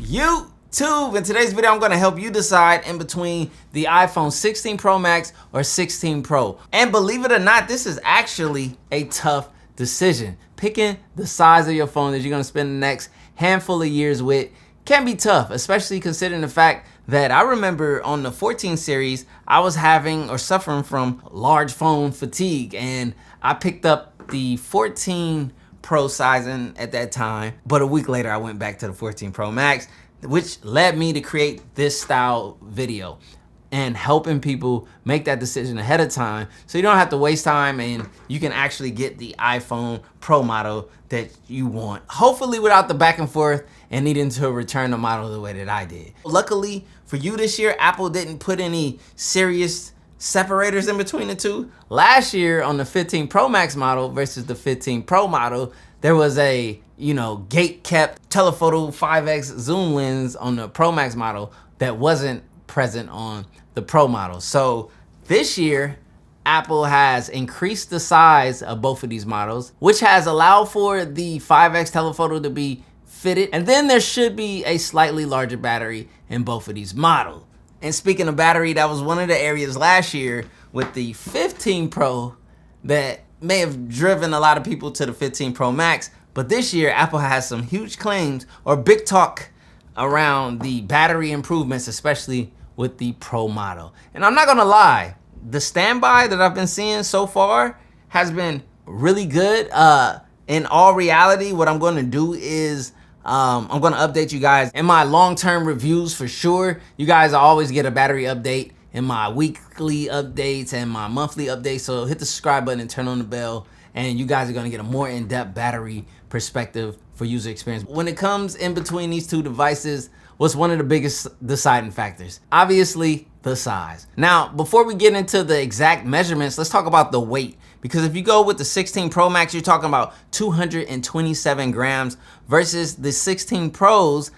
YouTube. In today's video, I'm gonna help you decide in between the iPhone 16 Pro Max or 16 Pro. And believe it or not, this is actually a tough decision. Picking the size of your phone that you're gonna spend the next handful of years with can be tough, especially considering the fact that I remember on the 14 series, I was having or suffering from large phone fatigue, and I picked up the 14 Pro sizing at that time, but a week later I went back to the 14 Pro Max, which led me to create this style video and helping people make that decision ahead of time so you don't have to waste time and you can actually get the iPhone Pro model that you want, hopefully without the back and forth and needing to return the model the way that I did. Luckily for you this year, Apple didn't put any serious separators in between the two. Last year on the 15 Pro Max model versus the 15 Pro model, there was a, gate kept telephoto 5x zoom lens on the Pro Max model that wasn't present on the Pro model. So this year, Apple has increased the size of both of these models, which has allowed for the 5x telephoto to be fitted. And then there should be a slightly larger battery in both of these models. And speaking of battery, that was one of the areas last year with the 15 Pro that may have driven a lot of people to the 15 Pro Max. But this year, Apple has some huge claims or big talk around the battery improvements, especially with the Pro model. And I'm not gonna lie, the standby that I've been seeing so far has been really good. In all reality, what I'm gonna do is I'm gonna update you guys in my long-term reviews for sure. You guys always get a battery update in my weekly updates and my monthly updates. So hit the subscribe button and turn on the bell, and you guys are gonna get a more in-depth battery perspective for user experience. When it comes in between these two devices, what's one of the biggest deciding factors? Obviously, the size. Now, before we get into the exact measurements, let's talk about the weight. Because if you go with the 16 Pro Max, you're talking about 227 grams versus the 16 Pros,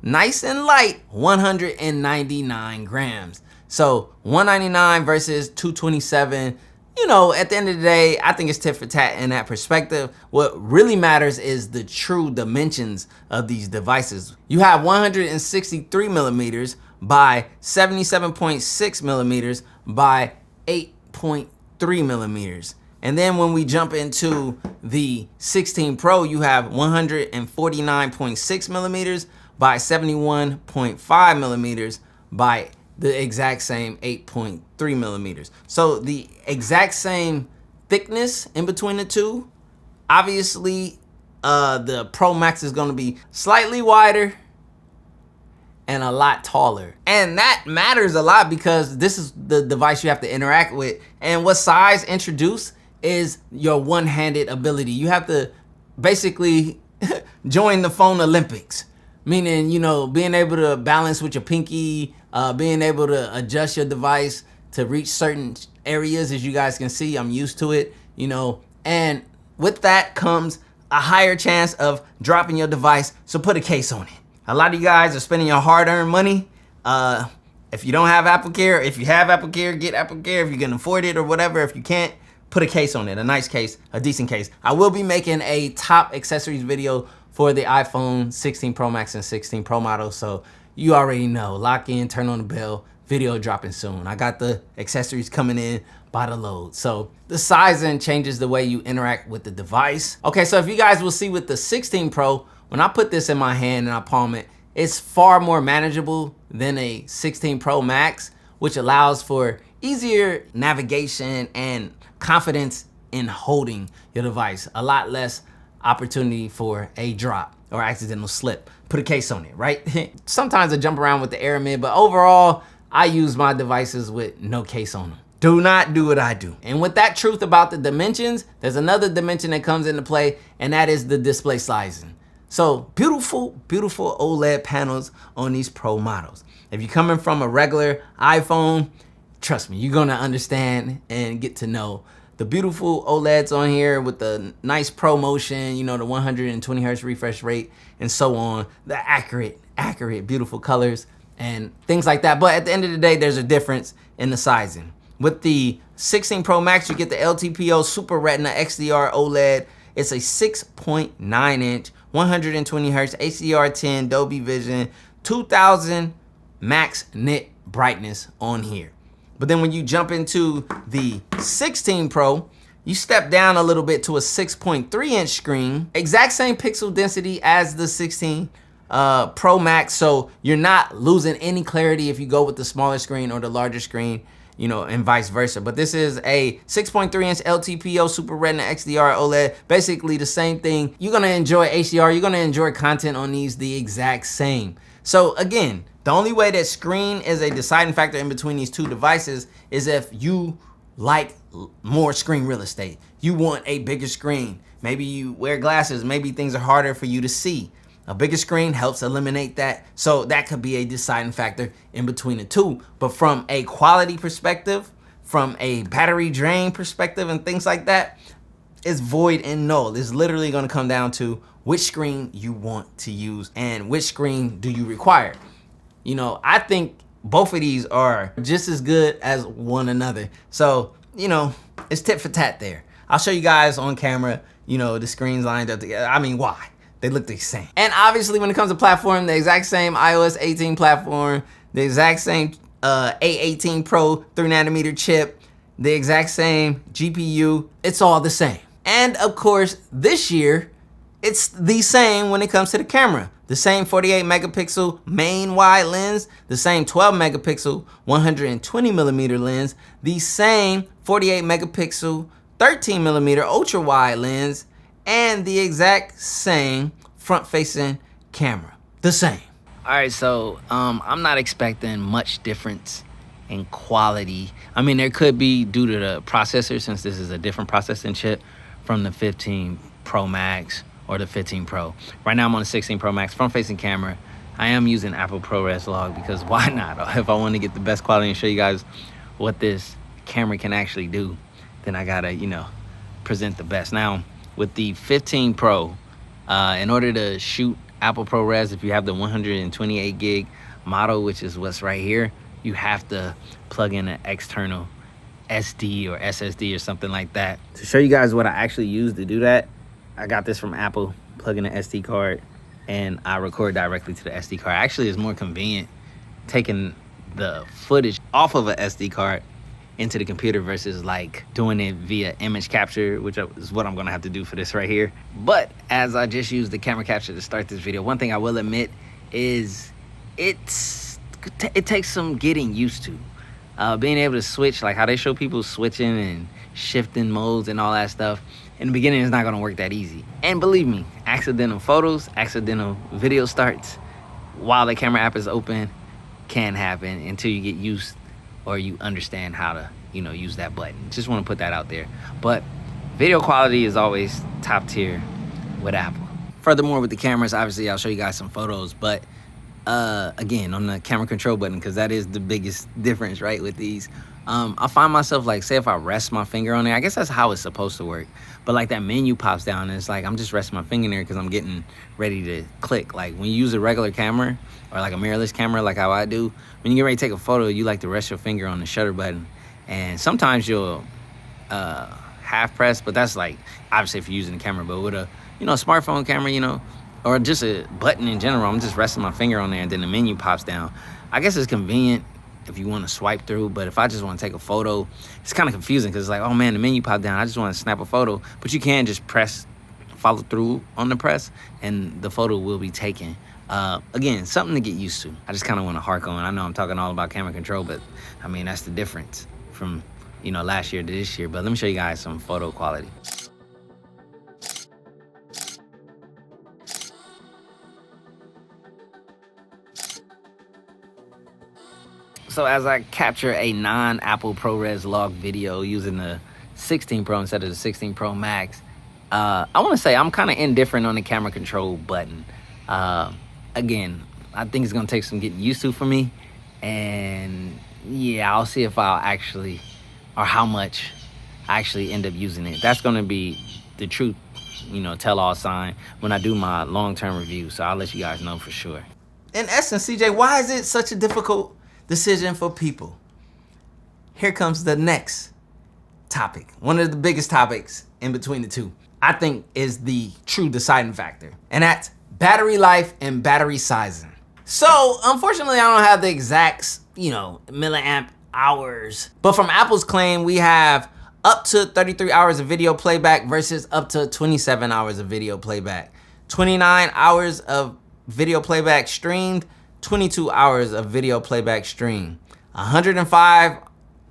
nice and light, 199 grams. So 199 versus 227, at the end of the day, I think it's tit for tat in that perspective. What really matters is the true dimensions of these devices. You have 163 millimeters by 77.6 millimeters by 8.3 millimeters. And then when we jump into the 16 Pro, you have 149.6 millimeters by 71.5 millimeters by the exact same 8.3 millimeters. So the exact same thickness in between the two. Obviously, the Pro Max is gonna be slightly wider and a lot taller. And that matters a lot because this is the device you have to interact with. And what size introduced is your one-handed ability. You have to basically join the phone Olympics, meaning, being able to balance with your pinky, being able to adjust your device to reach certain areas. As you guys can see, I'm used to it, and with that comes a higher chance of dropping your device. So put a case on it. A lot of you guys are spending your hard-earned money. If you don't have Apple Care, if you have Apple Care, get Apple Care if you can afford it or whatever. If you can't, put a case on it, a nice case, a decent case. I will be making a top accessories video for the iPhone 16 Pro Max and 16 Pro model, so you already know. Lock in, turn on the bell, video dropping soon. I got the accessories coming in by the load. So the sizing changes the way you interact with the device. Okay, so if you guys will see with the 16 Pro, when I put this in my hand and I palm it, it's far more manageable than a 16 Pro Max, which allows for easier navigation and confidence in holding your device. A lot less opportunity for a drop or accidental slip. Put a case on it, right? Sometimes I jump around with the Aramid, but overall, I use my devices with no case on them. Do not do what I do. And with that truth about the dimensions, there's another dimension that comes into play, and that is the display sizing. So beautiful, beautiful OLED panels on these Pro models. If you're coming from a regular iPhone, trust me, you're gonna understand and get to know the beautiful OLEDs on here with the nice Pro Motion, the 120 hertz refresh rate and so on, the accurate, beautiful colors and things like that. But at the end of the day, there's a difference in the sizing. With the 16 Pro Max, you get the LTPO Super Retina XDR OLED. It's a 6.9 inch, 120 hertz HDR10 Dolby Vision 2000 max nit brightness on here. But then when you jump into the 16 Pro, you step down a little bit to a 6.3 inch screen, exact same pixel density as the 16 Pro Max, so you're not losing any clarity if you go with the smaller screen or the larger screen, you know, and vice versa. But this is a 6.3 inch LTPO Super Retina XDR OLED, basically the same thing. You're gonna enjoy HDR, you're gonna enjoy content on these the exact same. So again, the only way that screen is a deciding factor in between these two devices is if you like more screen real estate. You want a bigger screen. Maybe you wear glasses, maybe things are harder for you to see. A bigger screen helps eliminate that. So that could be a deciding factor in between the two. But from a quality perspective, from a battery drain perspective and things like that, it's void and null. It's literally gonna come down to which screen you want to use and which screen do you require. You know, I think both of these are just as good as one another. So, you know, it's tit for tat there. I'll show you guys on camera, you know, the screens lined up together. I mean, why? They look the same. And obviously when it comes to platform, the exact same iOS 18 platform, the exact same A18 Pro 3nm chip, the exact same GPU, it's all the same. And of course, this year, it's the same when it comes to the camera. The same 48 megapixel main wide lens, the same 12 megapixel 120 millimeter lens, the same 48 megapixel 13 millimeter ultra wide lens, and the exact same front facing camera. The same. All right, so I'm not expecting much difference in quality. I mean, there could be due to the processor, since this is a different processing chip from the 15 Pro Max or the 15 Pro. Right now I'm on the 16 Pro Max front-facing camera. I am using Apple ProRes Log because why not? If I want to get the best quality and show you guys what this camera can actually do, then I gotta, you know, present the best. Now, with the 15 Pro, in order to shoot Apple ProRes, if you have the 128 gig model, which is what's right here, you have to plug in an external SD or SSD or something like that. To show you guys what I actually use to do that, I got this from Apple, plug in an SD card, and I record directly to the SD card. Actually, it's more convenient taking the footage off of an SD card into the computer versus like doing it via image capture, which is what I'm gonna have to do for this right here. But as I just used the camera capture to start this video, one thing I will admit is it takes some getting used to. Being able to switch, like how they show people switching and shifting modes and all that stuff, in the beginning it's not gonna work that easy. And believe me, accidental photos, accidental video starts while the camera app is open can happen until you get used or you understand how to, you know, use that button. Just want to put that out there. But video quality is always top tier with Apple. Furthermore, with the cameras, obviously I'll show you guys some photos, but again, on the camera control button, because that is the biggest difference, right, with these. I find myself, like, say if I rest my finger on there, I guess that's how it's supposed to work. But like that menu pops down and it's like, I'm just resting my finger there because I'm getting ready to click. Like when you use a regular camera or like a mirrorless camera, like how I do, when you get ready to take a photo, you like to rest your finger on the shutter button. And sometimes you'll half press, but that's like, obviously if you're using the camera, but with a, you know, smartphone camera, you know, or just a button in general, I'm just resting my finger on there and then the menu pops down. I guess it's convenient if you want to swipe through, but if I just want to take a photo, it's kind of confusing because it's like, oh man, the menu popped down, I just want to snap a photo. But you can just follow through on the press and the photo will be taken. Again, something to get used to. I just kind of want to hark on. I know I'm talking all about camera control, but I mean, that's the difference from, you know, last year to this year. But let me show you guys some photo quality. So as I capture a non-Apple ProRes Log video using the 16 Pro instead of the 16 Pro Max, I want to say I'm kind of indifferent on the camera control button. Again, I think it's going to take some getting used to for me. And yeah, I'll see if I'll actually, or how much I actually end up using it. That's going to be the true, you know, tell-all sign when I do my long-term review. So I'll let you guys know for sure. In essence, CJ, why is it such a difficult decision for people? Here comes the next topic. One of the biggest topics in between the two, I think, is the true deciding factor. And that's battery life and battery sizing. So unfortunately, I don't have the exact, milliamp hours. But from Apple's claim, we have up to 33 hours of video playback versus up to 27 hours of video playback. 29 hours of video playback streamed, 22 hours of video playback streamed. 105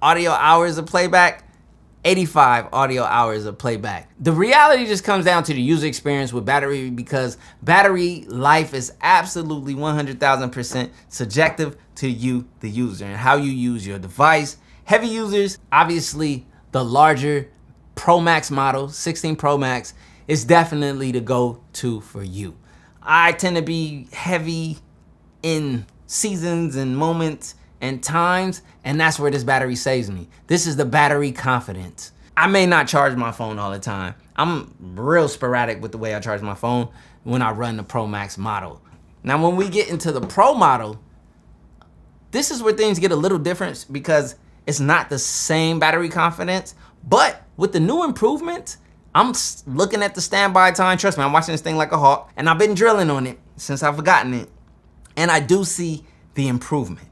audio hours of playback, 85 audio hours of playback. The reality just comes down to the user experience with battery, because battery life is absolutely 100,000% subjective to you, the user, and how you use your device. Heavy users, obviously the larger Pro Max model, 16 Pro Max, is definitely the go-to for you. I tend to be heavy in seasons and moments and times, and that's where this battery saves me. This is the battery confidence. I may not charge my phone all the time. I'm real sporadic with the way I charge my phone when I run the Pro Max model. Now, when we get into the Pro model, this is where things get a little different, because it's not the same battery confidence, but with the new improvements, I'm looking at the standby time. Trust me, I'm watching this thing like a hawk, and I've been drilling on it since I've gotten it, and I do see the improvement.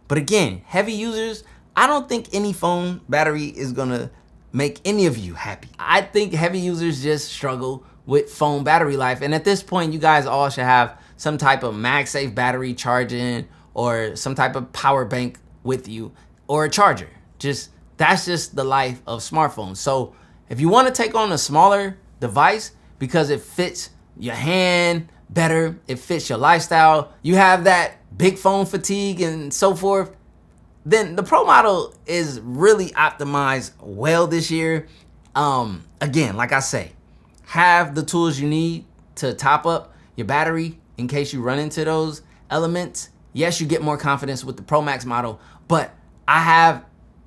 But again, heavy users, I don't think any phone battery is gonna make any of you happy. I think heavy users just struggle with phone battery life. And at this point, you guys all should have some type of MagSafe battery charging, or some type of power bank with you, or a charger. That's just the life of smartphones. So if you wanna take on a smaller device because it fits your hand better, it fits your lifestyle, you have that big phone fatigue and so forth, then the Pro model is really optimized well this year. Again, like I say, have the tools you need to top up your battery in case you run into those elements. Yes, you get more confidence with the Pro Max model, but I have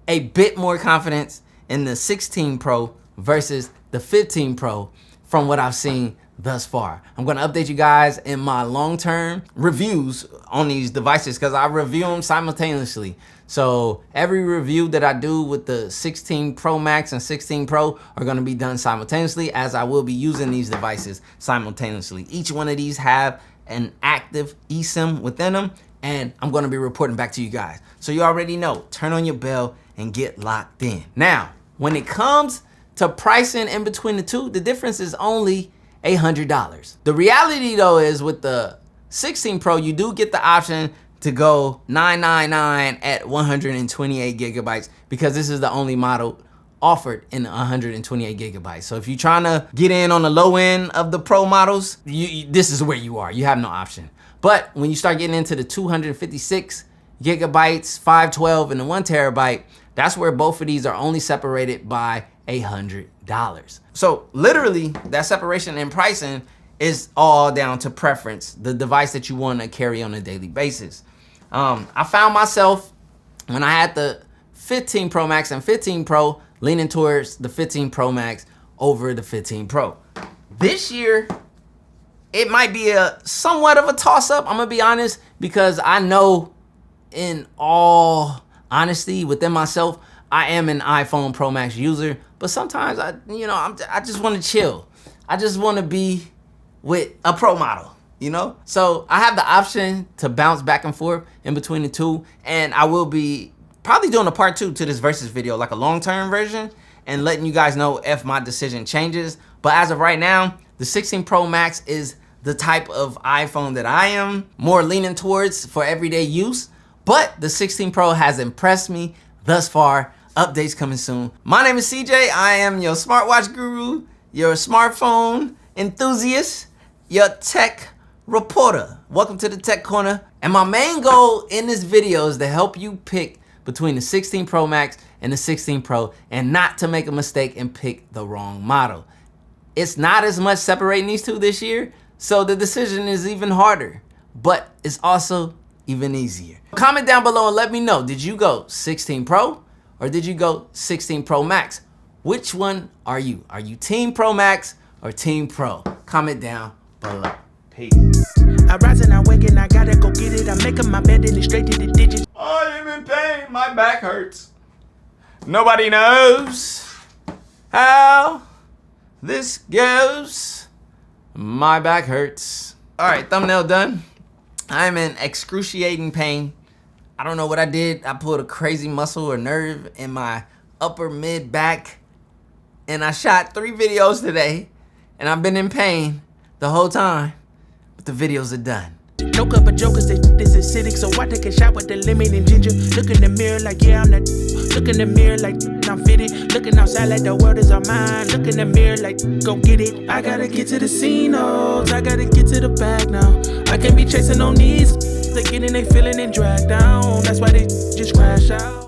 a bit more confidence in the 16 Pro versus the 15 Pro from what I've seen thus far. I'm gonna update you guys in my long-term reviews on these devices, because I review them simultaneously. So every review that I do with the 16 Pro Max and 16 Pro are gonna be done simultaneously, as I will be using these devices simultaneously. Each one of these have an active eSIM within them, and I'm gonna be reporting back to you guys. So you already know, turn on your bell and get locked in. Now, when it comes to pricing in between the two, the difference is only $100. The reality though is, with the 16 Pro, you do get the option to go $999 at 128 gigabytes, because this is the only model offered in 128 gigabytes. So if you're trying to get in on the low end of the Pro models, this is where you are. You have no option. But when you start getting into the 256 gigabytes, 512, and the 1 terabyte, that's where both of these are only separated by $100. So literally, that separation in pricing is all down to preference, the device that you want to carry on a daily basis. I found myself, when I had the 15 Pro Max and 15 Pro, leaning towards the 15 Pro Max over the 15 Pro. This year, it might be a somewhat of a toss-up, I'm gonna be honest, because I know, in all honesty, within myself, I am an iPhone Pro Max user, but sometimes I just want to chill. I just want to be with a Pro model, So I have the option to bounce back and forth in between the two, and I will be probably doing a part 2 to this versus video, like a long-term version, and letting you guys know if my decision changes. But as of right now, the 16 Pro Max is the type of iPhone that I am more leaning towards for everyday use. But the 16 Pro has impressed me thus far. Updates coming soon. My name is CJ. I am your smartwatch guru, your smartphone enthusiast, your tech reporter. Welcome to the Tech Corner. And my main goal in this video is to help you pick between the 16 Pro Max and the 16 Pro, and not to make a mistake and pick the wrong model. It's not as much separating these two this year, so the decision is even harder, but it's also even easier. Comment down below and let me know, did you go 16 Pro or did you go 16 Pro Max? Which one are you? Are you Team Pro Max or Team Pro? Comment down below. Peace. I rise and I wake and I gotta go get it. I'm making my bed and it's straight to the digits. I am in pain. My back hurts. Nobody knows how this goes. My back hurts. All right, thumbnail done. I'm in excruciating pain. I don't know what I did. I pulled a crazy muscle or nerve in my upper mid back. And I shot 3 videos today. And I've been in pain the whole time. But the videos are done. No cup of jokers, this is acidic, so I take a shot with the lemon and ginger. Look in the mirror like, yeah, I'm that. Look in the mirror like, I'm fitted. Looking outside like the world is all mine. Look in the mirror like, go get it. I gotta get to the casinos, I gotta get to the bag now. I can't be chasing on these. They getting they feeling and dragged down. That's why they just crash out.